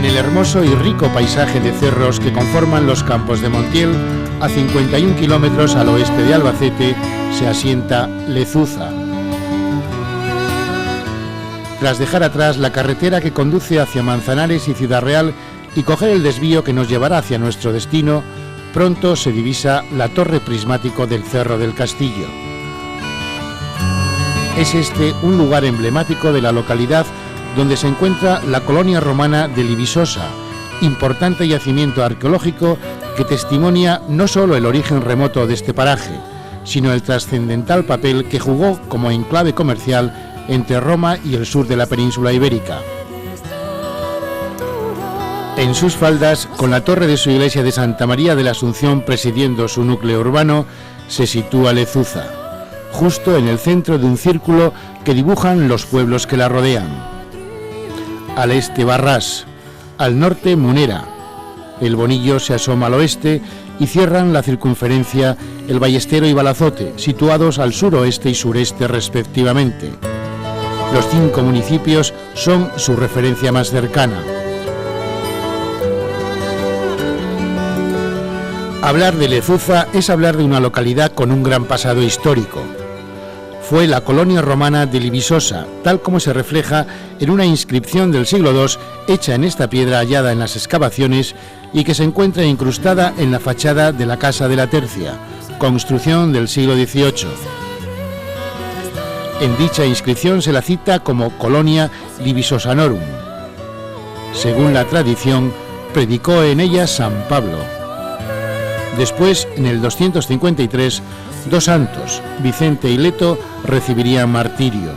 En el hermoso y rico paisaje de cerros que conforman los Campos de Montiel, a 51 kilómetros al oeste de Albacete, se asienta Lezuza. Tras dejar atrás la carretera que conduce hacia Manzanares y Ciudad Real y coger el desvío que nos llevará hacia nuestro destino, pronto se divisa la torre prismático del Cerro del Castillo. Es este un lugar emblemático de la localidad donde se encuentra la colonia romana de Libisosa, importante yacimiento arqueológico que testimonia no solo el origen remoto de este paraje, sino el trascendental papel que jugó como enclave comercial entre Roma y el sur de la península ibérica. En sus faldas, con la torre de su iglesia de Santa María de la Asunción presidiendo su núcleo urbano, se sitúa Lezuza, justo en el centro de un círculo que dibujan los pueblos que la rodean. Al este Barrás, al norte Munera, el Bonillo se asoma al oeste y cierran la circunferencia el Ballestero y Balazote, situados al suroeste y sureste respectivamente. Los 5 municipios son su referencia más cercana. Hablar de Lezuza es hablar de una localidad con un gran pasado histórico. Fue la colonia romana de Libisosa, tal como se refleja en una inscripción del siglo II hecha en esta piedra hallada en las excavaciones y que se encuentra incrustada en la fachada de la Casa de la Tercia, construcción del siglo XVIII. En dicha inscripción se la cita como Colonia Libisosanorum. Según la tradición, predicó en ella San Pablo. Después, en el 253, 2 santos, Vicente y Leto, recibirían martirio.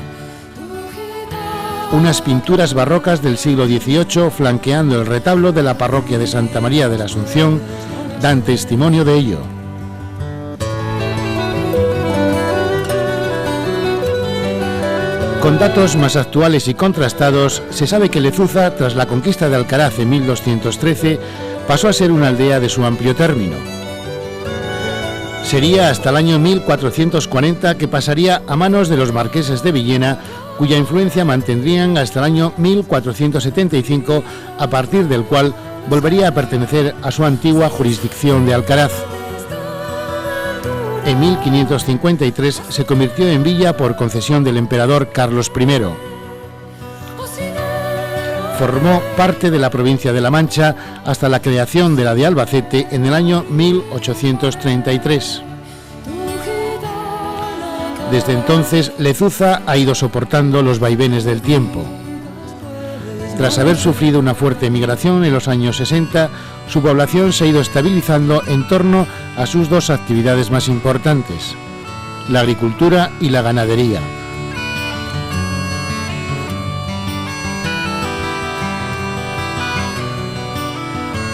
Unas pinturas barrocas del siglo XVIII, flanqueando el retablo de la parroquia de Santa María de la Asunción, dan testimonio de ello. Con datos más actuales y contrastados, se sabe que Lezuza, tras la conquista de Alcaraz en 1213, pasó a ser una aldea de su amplio término. Sería hasta el año 1440 que pasaría a manos de los marqueses de Villena, cuya influencia mantendrían hasta el año 1475, a partir del cual volvería a pertenecer a su antigua jurisdicción de Alcaraz. En 1553 se convirtió en villa por concesión del emperador Carlos I. Formó parte de la provincia de La Mancha hasta la creación de la de Albacete en el año 1833. Desde entonces, Lezuza ha ido soportando los vaivenes del tiempo. Tras haber sufrido una fuerte migración en los años 60, su población se ha ido estabilizando en torno a sus 2 actividades más importantes, la agricultura y la ganadería.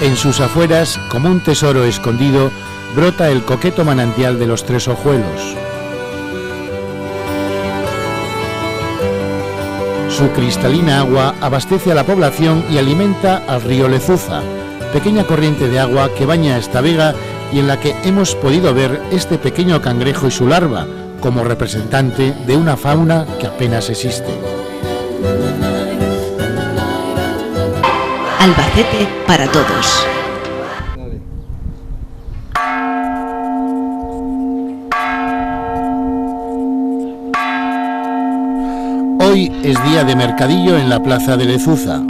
En sus afueras, como un tesoro escondido, brota el coqueto manantial de los Tres Ojuelos. Su cristalina agua abastece a la población y alimenta al río Lezuza, pequeña corriente de agua que baña esta vega y en la que hemos podido ver este pequeño cangrejo y su larva, como representante de una fauna que apenas existe. Albacete para todos. Hoy es día de mercadillo en la plaza de Lezuza.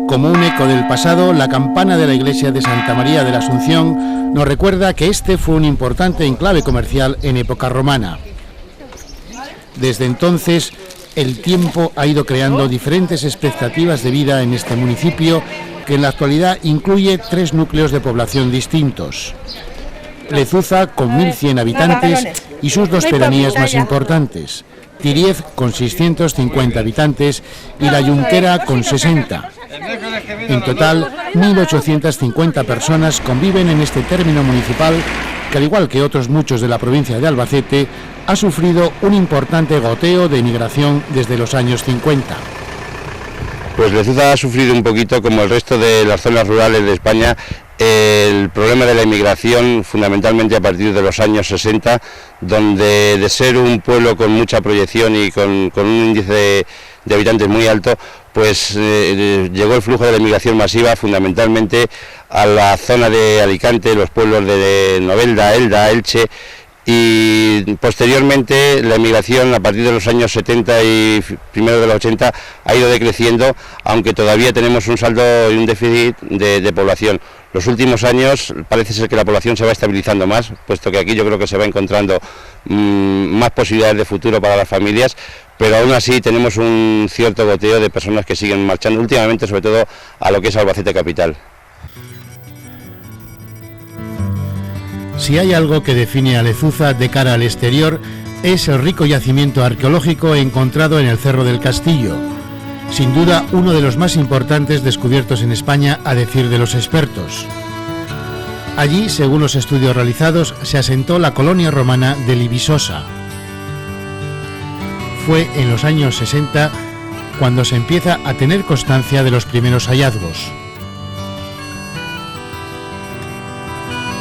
Como un eco del pasado, la campana de la iglesia de Santa María de la Asunción nos recuerda que este fue un importante enclave comercial en época romana. Desde entonces, el tiempo ha ido creando diferentes expectativas de vida en este municipio, que en la actualidad incluye 3 núcleos de población distintos. Lezuza, con 1.100 habitantes, y sus 2 pedanías más importantes, Tiriez, con 650 habitantes, y La Yuntera, con 60. En total, 1.850 personas conviven en este término municipal, que al igual que otros muchos de la provincia de Albacete, ha sufrido un importante goteo de emigración desde los años 50. Pues Lezuza ha sufrido un poquito, como el resto de las zonas rurales de España, el problema de la inmigración, fundamentalmente a partir de los años 60, donde de ser un pueblo con mucha proyección y con un índice de habitantes muy alto, pues llegó el flujo de la inmigración masiva fundamentalmente a la zona de Alicante, los pueblos de Novelda, Elda, Elche, y posteriormente la inmigración a partir de los años 70 y primero de los 80 ha ido decreciendo, aunque todavía tenemos un saldo y un déficit de población. Los últimos años parece ser que la población se va estabilizando más, puesto que aquí yo creo que se va encontrando más posibilidades de futuro para las familias, pero aún así tenemos un cierto goteo de personas que siguen marchando últimamente, sobre todo a lo que es Albacete capital. Si hay algo que define a Lezuza de cara al exterior, es el rico yacimiento arqueológico encontrado en el Cerro del Castillo. Sin duda, uno de los más importantes descubiertos en España, a decir de los expertos. Allí, según los estudios realizados, se asentó la colonia romana de Libisosa. Fue en los años 60 cuando se empieza a tener constancia de los primeros hallazgos.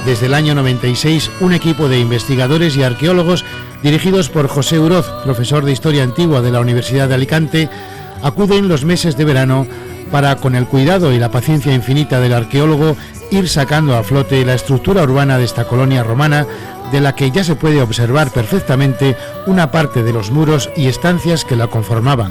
Desde el año 96, un equipo de investigadores y arqueólogos dirigidos por José Uroz, profesor de Historia Antigua de la Universidad de Alicante, acuden los meses de verano para, con el cuidado y la paciencia infinita del arqueólogo, ir sacando a flote la estructura urbana de esta colonia romana, de la que ya se puede observar perfectamente una parte de los muros y estancias que la conformaban.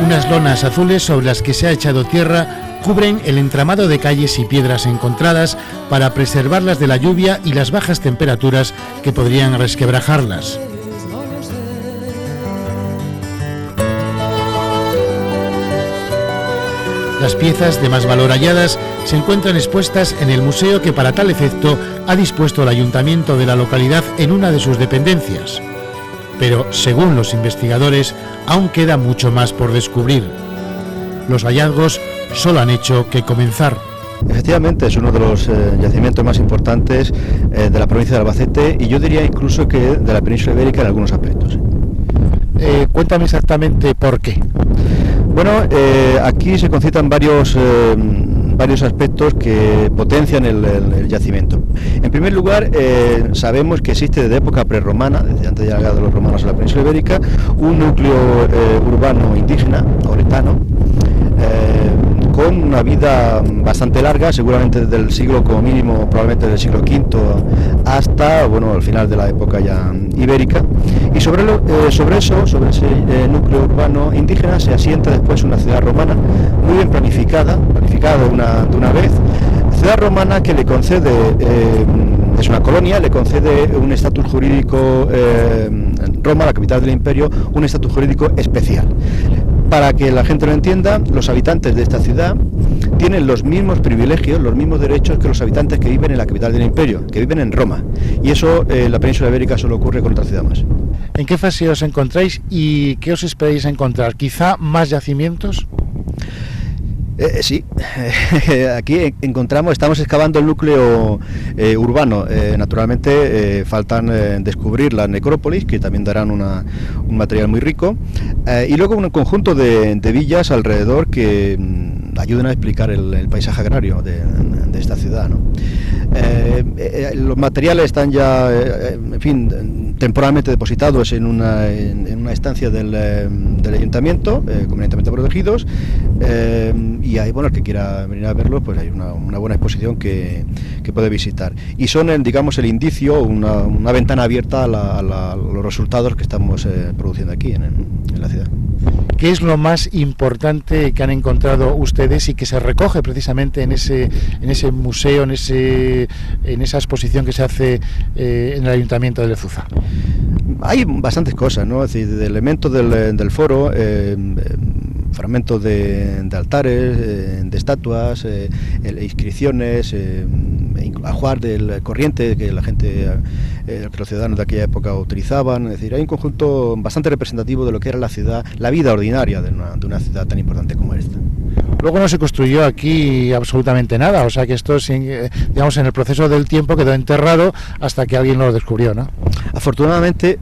Unas lonas azules sobre las que se ha echado tierra cubren el entramado de calles y piedras encontradas para preservarlas de la lluvia y las bajas temperaturas que podrían resquebrajarlas. Las piezas de más valor halladas se encuentran expuestas en el museo que para tal efecto ha dispuesto el ayuntamiento de la localidad en una de sus dependencias. Pero, según los investigadores, aún queda mucho más por descubrir. Los hallazgos solo han hecho que comenzar. Efectivamente, es uno de los yacimientos más importantes de la provincia de Albacete y yo diría incluso que de la península ibérica en algunos aspectos. Cuéntame exactamente por qué. Bueno, aquí se concitan varios aspectos que potencian el yacimiento. En primer lugar, sabemos que existe desde época prerromana, desde antes de la llegada de los romanos a la península ibérica, un núcleo urbano indígena, oretano, con una vida bastante larga, seguramente desde el siglo, como mínimo, probablemente del siglo V hasta, bueno, al final de la época ya ibérica. Y sobre ese núcleo urbano indígena se asienta después una ciudad romana muy bien planificada de una vez, ciudad romana que le concede, es una colonia, le concede un estatus jurídico, Roma, la capital del imperio, un estatus jurídico especial. Para que la gente lo entienda, los habitantes de esta ciudad tienen los mismos privilegios, los mismos derechos que los habitantes que viven en la capital del imperio, que viven en Roma. Y eso en la península ibérica solo ocurre con otra ciudad más. ¿En qué fase os encontráis y qué os esperáis encontrar? ¿Quizá más yacimientos? Sí, aquí estamos excavando el núcleo urbano. Naturalmente faltan descubrir la necrópolis, que también darán un material muy rico, y luego un conjunto de villas alrededor que ayudan a explicar el paisaje agrario de esta ciudad, ¿no? Los materiales están ya, en fin, temporalmente depositados en una estancia del ayuntamiento, convenientemente protegidos, y hay, bueno, el que quiera venir a verlo, pues hay una buena exposición que puede visitar. Y son, digamos, el indicio, una ventana abierta a los resultados que estamos produciendo aquí en la ciudad. ¿Qué es lo más importante que han encontrado ustedes y que se recoge precisamente en ese museo, en esa exposición que se hace en el Ayuntamiento de Lezuza? Hay bastantes cosas, ¿no? Es decir, de elementos del foro, fragmentos de altares, de estatuas, inscripciones, ajuar del corriente que la gente, que los ciudadanos de aquella época utilizaban. Es decir, hay un conjunto bastante representativo de lo que era la ciudad, la vida ordinaria de una ciudad tan importante como esta. Luego no se construyó aquí absolutamente nada, o sea que esto, digamos, en el proceso del tiempo quedó enterrado hasta que alguien lo descubrió, ¿no? Afortunadamente,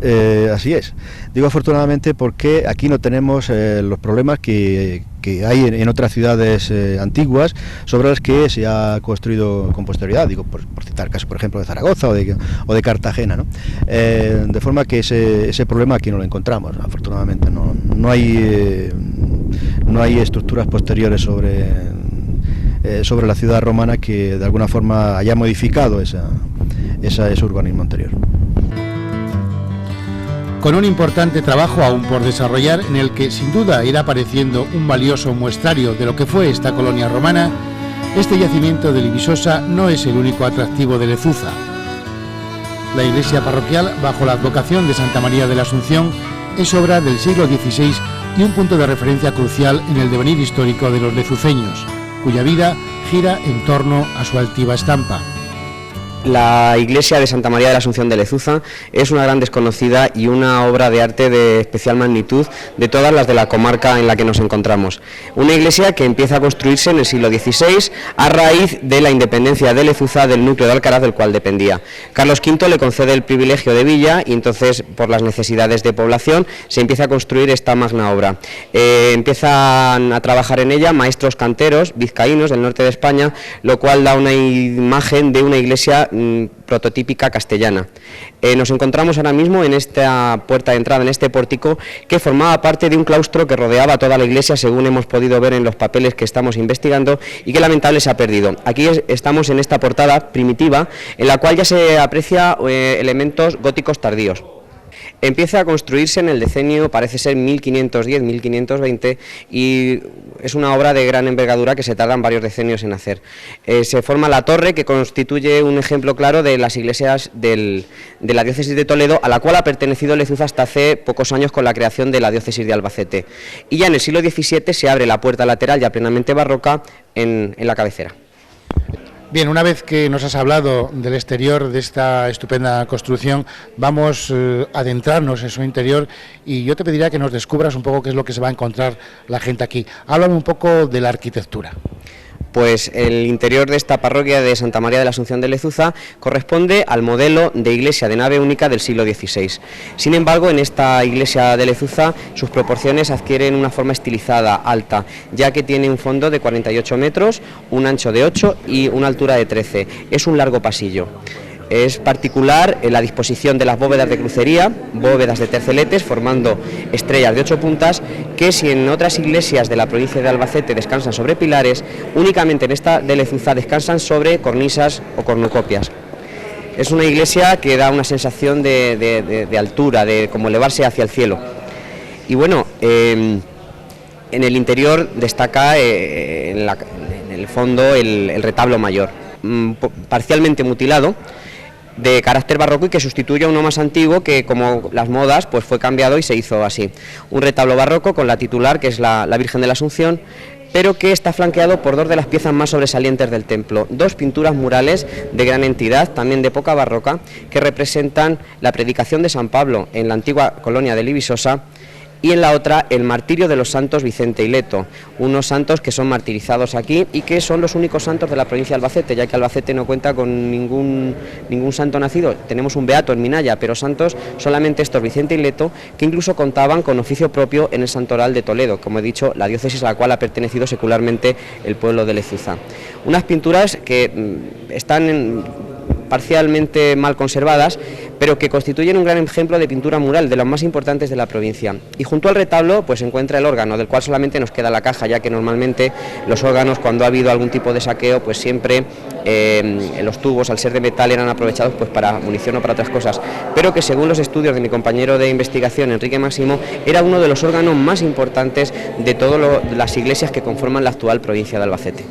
así es. Digo afortunadamente porque aquí no tenemos los problemas que que hay en otras ciudades antiguas sobre las que se ha construido con posterioridad, digo, por citar casos, por ejemplo, de Zaragoza o de Cartagena, ¿no? De forma que ese problema aquí no lo encontramos, afortunadamente. No hay estructuras posteriores sobre la ciudad romana que de alguna forma haya modificado ese urbanismo anterior. Con un importante trabajo aún por desarrollar, en el que sin duda irá apareciendo un valioso muestrario de lo que fue esta colonia romana, este yacimiento de Libisosa no es el único atractivo de Lezuza. La iglesia parroquial, bajo la advocación de Santa María de la Asunción, es obra del siglo XVI y un punto de referencia crucial en el devenir histórico de los lezuceños, cuya vida gira en torno a su altiva estampa. La iglesia de Santa María de la Asunción de Lezuza es una gran desconocida y una obra de arte de especial magnitud de todas las de la comarca en la que nos encontramos. Una iglesia que empieza a construirse en el siglo XVI a raíz de la independencia de Lezuza del núcleo de Alcaraz del cual dependía. Carlos V le concede el privilegio de villa y entonces, por las necesidades de población, se empieza a construir esta magna obra. Empiezan a trabajar en ella maestros canteros vizcaínos del norte de España, lo cual da una imagen de una iglesia prototípica castellana. Nos encontramos ahora mismo en esta puerta de entrada, en este pórtico, que formaba parte de un claustro que rodeaba toda la iglesia, según hemos podido ver en los papeles que estamos investigando, y que lamentablemente se ha perdido. Aquí estamos en esta portada primitiva, en la cual ya se aprecia elementos góticos tardíos. Empieza a construirse en el decenio, parece ser 1510-1520, y es una obra de gran envergadura que se tardan varios decenios en hacer. Se forma la torre, que constituye un ejemplo claro de las iglesias de la diócesis de Toledo, a la cual ha pertenecido Lezuza hasta hace pocos años con la creación de la diócesis de Albacete. Y ya en el siglo XVII se abre la puerta lateral, ya plenamente barroca, en la cabecera. Bien, una vez que nos has hablado del exterior de esta estupenda construcción, vamos a adentrarnos en su interior, y yo te pediría que nos descubras un poco qué es lo que se va a encontrar la gente aquí. Háblame un poco de la arquitectura. Pues el interior de esta parroquia de Santa María de la Asunción de Lezuza corresponde al modelo de iglesia de nave única del siglo XVI. Sin embargo, en esta iglesia de Lezuza sus proporciones adquieren una forma estilizada, alta, ya que tiene un fondo de 48 metros, un ancho de 8 y una altura de 13. Es un largo pasillo. Es particular en la disposición de las bóvedas de crucería, bóvedas de terceletes formando estrellas de 8 puntas, que si en otras iglesias de la provincia de Albacete descansan sobre pilares, únicamente en esta de Lezuza descansan sobre cornisas o cornucopias. Es una iglesia que da una sensación de altura, de como elevarse hacia el cielo. Y bueno, en el interior destaca en el fondo el retablo mayor, parcialmente mutilado, de carácter barroco, y que sustituye a uno más antiguo que, como las modas, pues fue cambiado y se hizo así. Un retablo barroco con la titular, que es la Virgen de la Asunción, pero que está flanqueado por dos de las piezas más sobresalientes del templo, dos pinturas murales de gran entidad, también de época barroca, que representan la predicación de San Pablo en la antigua colonia de Libisosa, y en la otra el martirio de los santos Vicente y Leto, unos santos que son martirizados aquí y que son los únicos santos de la provincia de Albacete, ya que Albacete no cuenta con ningún santo nacido. Tenemos un beato en Minaya, pero santos solamente estos Vicente y Leto, que incluso contaban con oficio propio en el santoral de Toledo, como he dicho, la diócesis a la cual ha pertenecido secularmente el pueblo de Lezuza. Unas pinturas que están parcialmente mal conservadas, pero que constituyen un gran ejemplo de pintura mural, de los más importantes de la provincia. Y junto al retablo pues se encuentra el órgano, del cual solamente nos queda la caja, ya que normalmente los órganos, cuando ha habido algún tipo de saqueo, pues siempre los tubos, al ser de metal, eran aprovechados pues para munición o para otras cosas, pero que según los estudios de mi compañero de investigación, Enrique Máximo, era uno de los órganos más importantes de todas las iglesias que conforman la actual provincia de Albacete.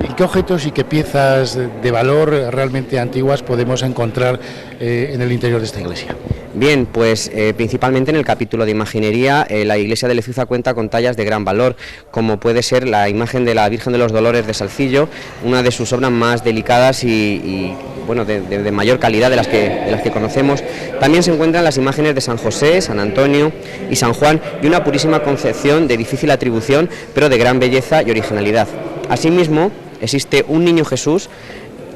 ¿Y qué objetos y qué piezas de valor realmente antiguas podemos encontrar en el interior de esta iglesia? Bien, pues principalmente en el capítulo de imaginería, la iglesia de Lezuza cuenta con tallas de gran valor, como puede ser la imagen de la Virgen de los Dolores de Salcillo, una de sus obras más delicadas y bueno, de mayor calidad de las que conocemos. También se encuentran las imágenes de San José, San Antonio y San Juan, y una purísima concepción de difícil atribución, pero de gran belleza y originalidad. Asimismo, existe un niño Jesús,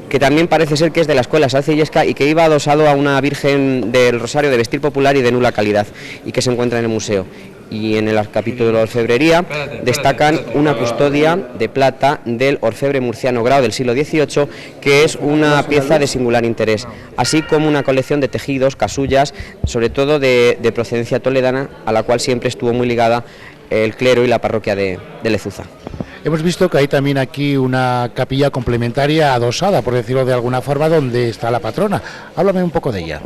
que también parece ser que es de la escuela salcillesca y que iba adosado a una Virgen del Rosario de vestir popular y de nula calidad, y que se encuentra en el museo. y en el capítulo de la orfebrería destacan una custodia de plata del orfebre murciano Grao del siglo XVIII, que es una pieza de singular interés, así como una colección de tejidos, casullas, sobre todo de procedencia toledana, a la cual siempre estuvo muy ligada el clero y la parroquia de Lezuza. Hemos visto que hay también aquí una capilla complementaria adosada, por decirlo de alguna forma, donde está la patrona. Háblame un poco de ella.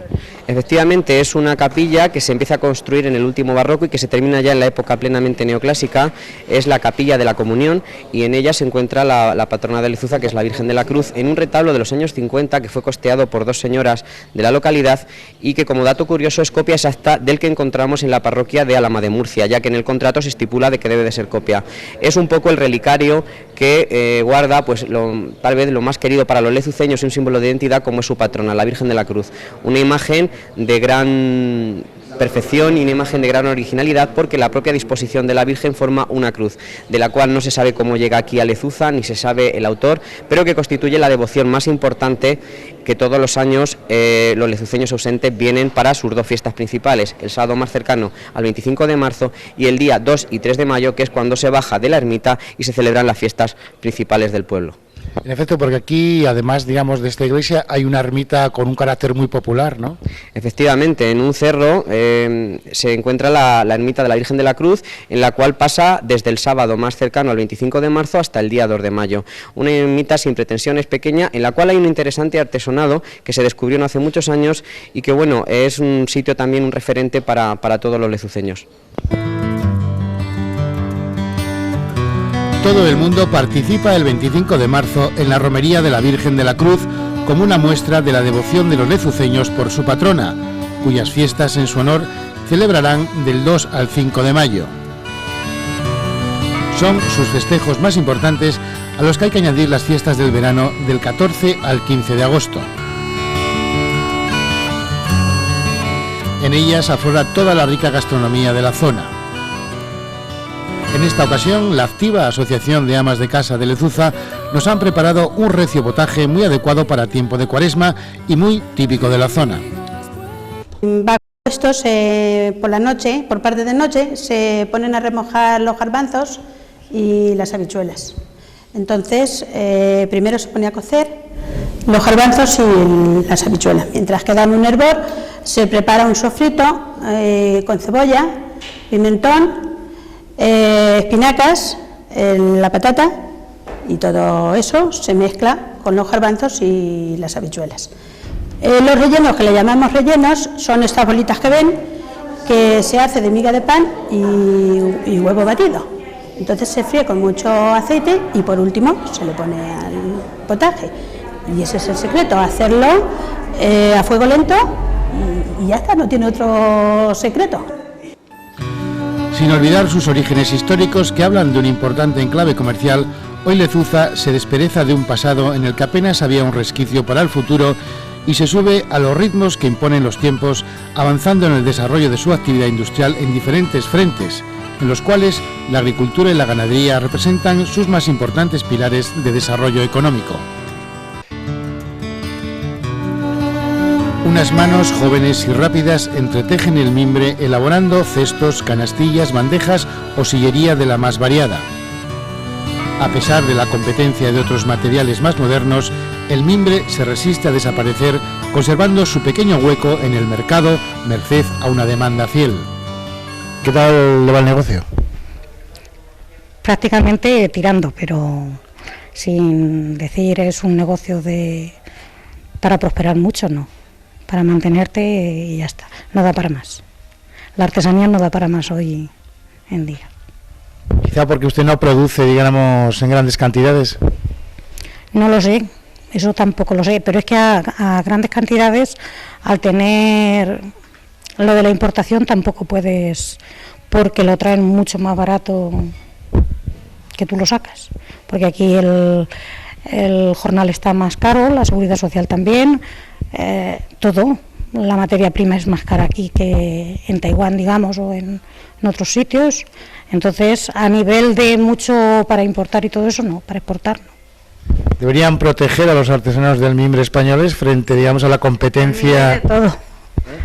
Efectivamente, es una capilla que se empieza a construir en el último barroco y que se termina ya en la época plenamente neoclásica. Es la capilla de la Comunión y en ella se encuentra la patrona de Lezuza, que es la Virgen de la Cruz, en un retablo de los años 50 que fue costeado por dos señoras de la localidad y que, como dato curioso, es copia exacta del que encontramos en la parroquia de Alhama de Murcia, ya que en el contrato se estipula de que debe de ser copia. Es un poco el relicario que guarda pues tal vez lo más querido para los lezuceños y un símbolo de identidad, como es su patrona, la Virgen de la Cruz, una imagen de gran perfección y una imagen de gran originalidad, porque la propia disposición de la Virgen forma una cruz, de la cual no se sabe cómo llega aquí a Lezuza, ni se sabe el autor, pero que constituye la devoción más importante que todos los años los lezuceños ausentes vienen para sus dos fiestas principales, el sábado más cercano al 25 de marzo y el día 2 y 3 de mayo, que es cuando se baja de la ermita y se celebran las fiestas principales del pueblo. En efecto, porque aquí, además, digamos, de esta iglesia, hay una ermita con un carácter muy popular, ¿no? Efectivamente, en un cerro se encuentra la ermita de la Virgen de la Cruz, en la cual pasa desde el sábado más cercano al 25 de marzo hasta el día 2 de mayo. Una ermita sin pretensiones, pequeña, en la cual hay un interesante artesonado que se descubrió no hace muchos años y que, bueno, es un sitio también, un referente para todos los lezuceños. Todo el mundo participa el 25 de marzo en la romería de la Virgen de la Cruz como una muestra de la devoción de los lezuceños por su patrona, cuyas fiestas en su honor celebrarán del 2 al 5 de mayo. Son sus festejos más importantes, a los que hay que añadir las fiestas del verano del 14 al 15 de agosto. En ellas aflora toda la rica gastronomía de la zona. En esta ocasión, la activa Asociación de Amas de Casa de Lezuza nos han preparado un recio potaje muy adecuado para tiempo de Cuaresma y muy típico de la zona. Estos por la noche, por parte de noche, se ponen a remojar los garbanzos y las habichuelas. Entonces, primero se pone a cocer los garbanzos y las habichuelas. Mientras que dan un hervor, se prepara un sofrito con cebolla, pimentón, espinacas, la patata, y todo eso se mezcla con los garbanzos y las habichuelas. Los rellenos, que le llamamos rellenos, son estas bolitas que ven, que se hace de miga de pan y huevo batido. Entonces se fríe con mucho aceite y por último se le pone al potaje. Y ese es el secreto, hacerlo a fuego lento y ya está, no tiene otro secreto. Sin olvidar sus orígenes históricos que hablan de un importante enclave comercial, hoy Lezuza se despereza de un pasado en el que apenas había un resquicio para el futuro y se sube a los ritmos que imponen los tiempos, avanzando en el desarrollo de su actividad industrial en diferentes frentes, en los cuales la agricultura y la ganadería representan sus más importantes pilares de desarrollo económico. Unas manos jóvenes y rápidas entretejen el mimbre elaborando cestos, canastillas, bandejas o sillería de la más variada. A pesar de la competencia de otros materiales más modernos, el mimbre se resiste a desaparecer, conservando su pequeño hueco en el mercado, merced a una demanda fiel. ¿Qué tal le va el negocio? Prácticamente tirando, pero sin decir es un negocio para prosperar mucho, no. Para mantenerte y ya está, no da para más. La artesanía no da para más hoy en día. Quizá porque usted no produce, digamos, en grandes cantidades. No lo sé, eso tampoco lo sé, pero es que a grandes cantidades, al tener lo de la importación, tampoco puedes, porque lo traen mucho más barato que tú lo sacas. Porque aquí el jornal está más caro, la seguridad social también, todo. La materia prima es más cara aquí que en Taiwán, digamos, o en otros sitios. Entonces, a nivel de mucho para importar y todo eso, no, para exportar no. Deberían proteger a los artesanos del mimbre españoles frente, digamos, a la competencia. De todo.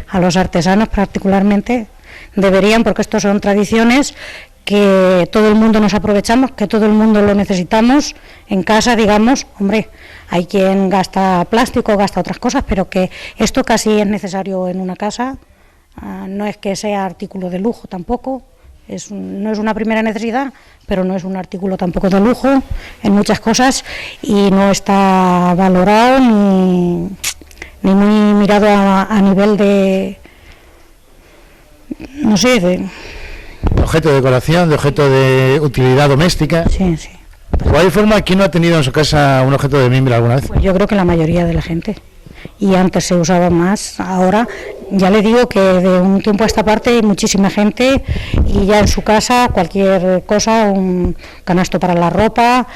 A los artesanos particularmente, deberían, porque estos son tradiciones que todo el mundo nos aprovechamos, que todo el mundo lo necesitamos en casa, digamos, hombre, hay quien gasta plástico, gasta otras cosas, pero que esto casi es necesario en una casa, no es que sea artículo de lujo tampoco, no es una primera necesidad, pero no es un artículo tampoco de lujo en muchas cosas y no está valorado ni muy mirado a nivel de, no sé, de objeto de decoración, de objeto de utilidad doméstica. Sí, sí. ¿De cualquier forma, quién no ha tenido en su casa un objeto de mimbre alguna vez? Pues yo creo que la mayoría de la gente. Y antes se usaba más, ahora ya le digo que de un tiempo a esta parte hay muchísima gente y ya en su casa cualquier cosa, un canasto para la ropa,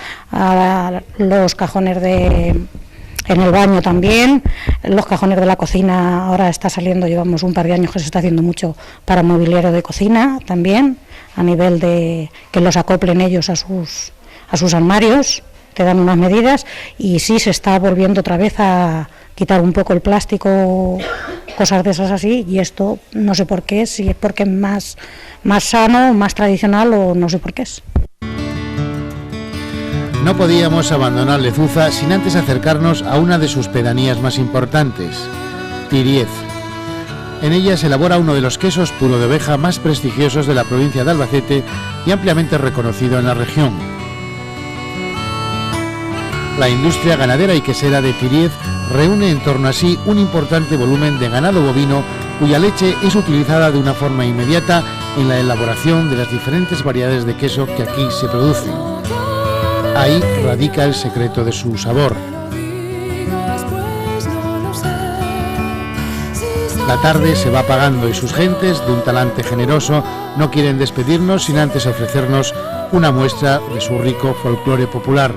los cajones en el baño también, los cajones de la cocina, ahora está saliendo, llevamos un par de años que se está haciendo mucho para mobiliario de cocina también, a nivel de que los acoplen ellos a sus armarios, te dan unas medidas y sí se está volviendo otra vez a quitar un poco el plástico, cosas de esas así, y esto no sé por qué, si es porque es más sano, más tradicional o no sé por qué es. No podíamos abandonar Lezuza sin antes acercarnos a una de sus pedanías más importantes, Tiriez. En ella se elabora uno de los quesos puro de oveja más prestigiosos de la provincia de Albacete y ampliamente reconocido en la región. La industria ganadera y quesera de Tiriez reúne en torno a sí un importante volumen de ganado bovino cuya leche es utilizada de una forma inmediata en la elaboración de las diferentes variedades de queso que aquí se producen. Ahí radica el secreto de su sabor. La tarde se va apagando y sus gentes, de un talante generoso, no quieren despedirnos sin antes ofrecernos una muestra de su rico folclore popular.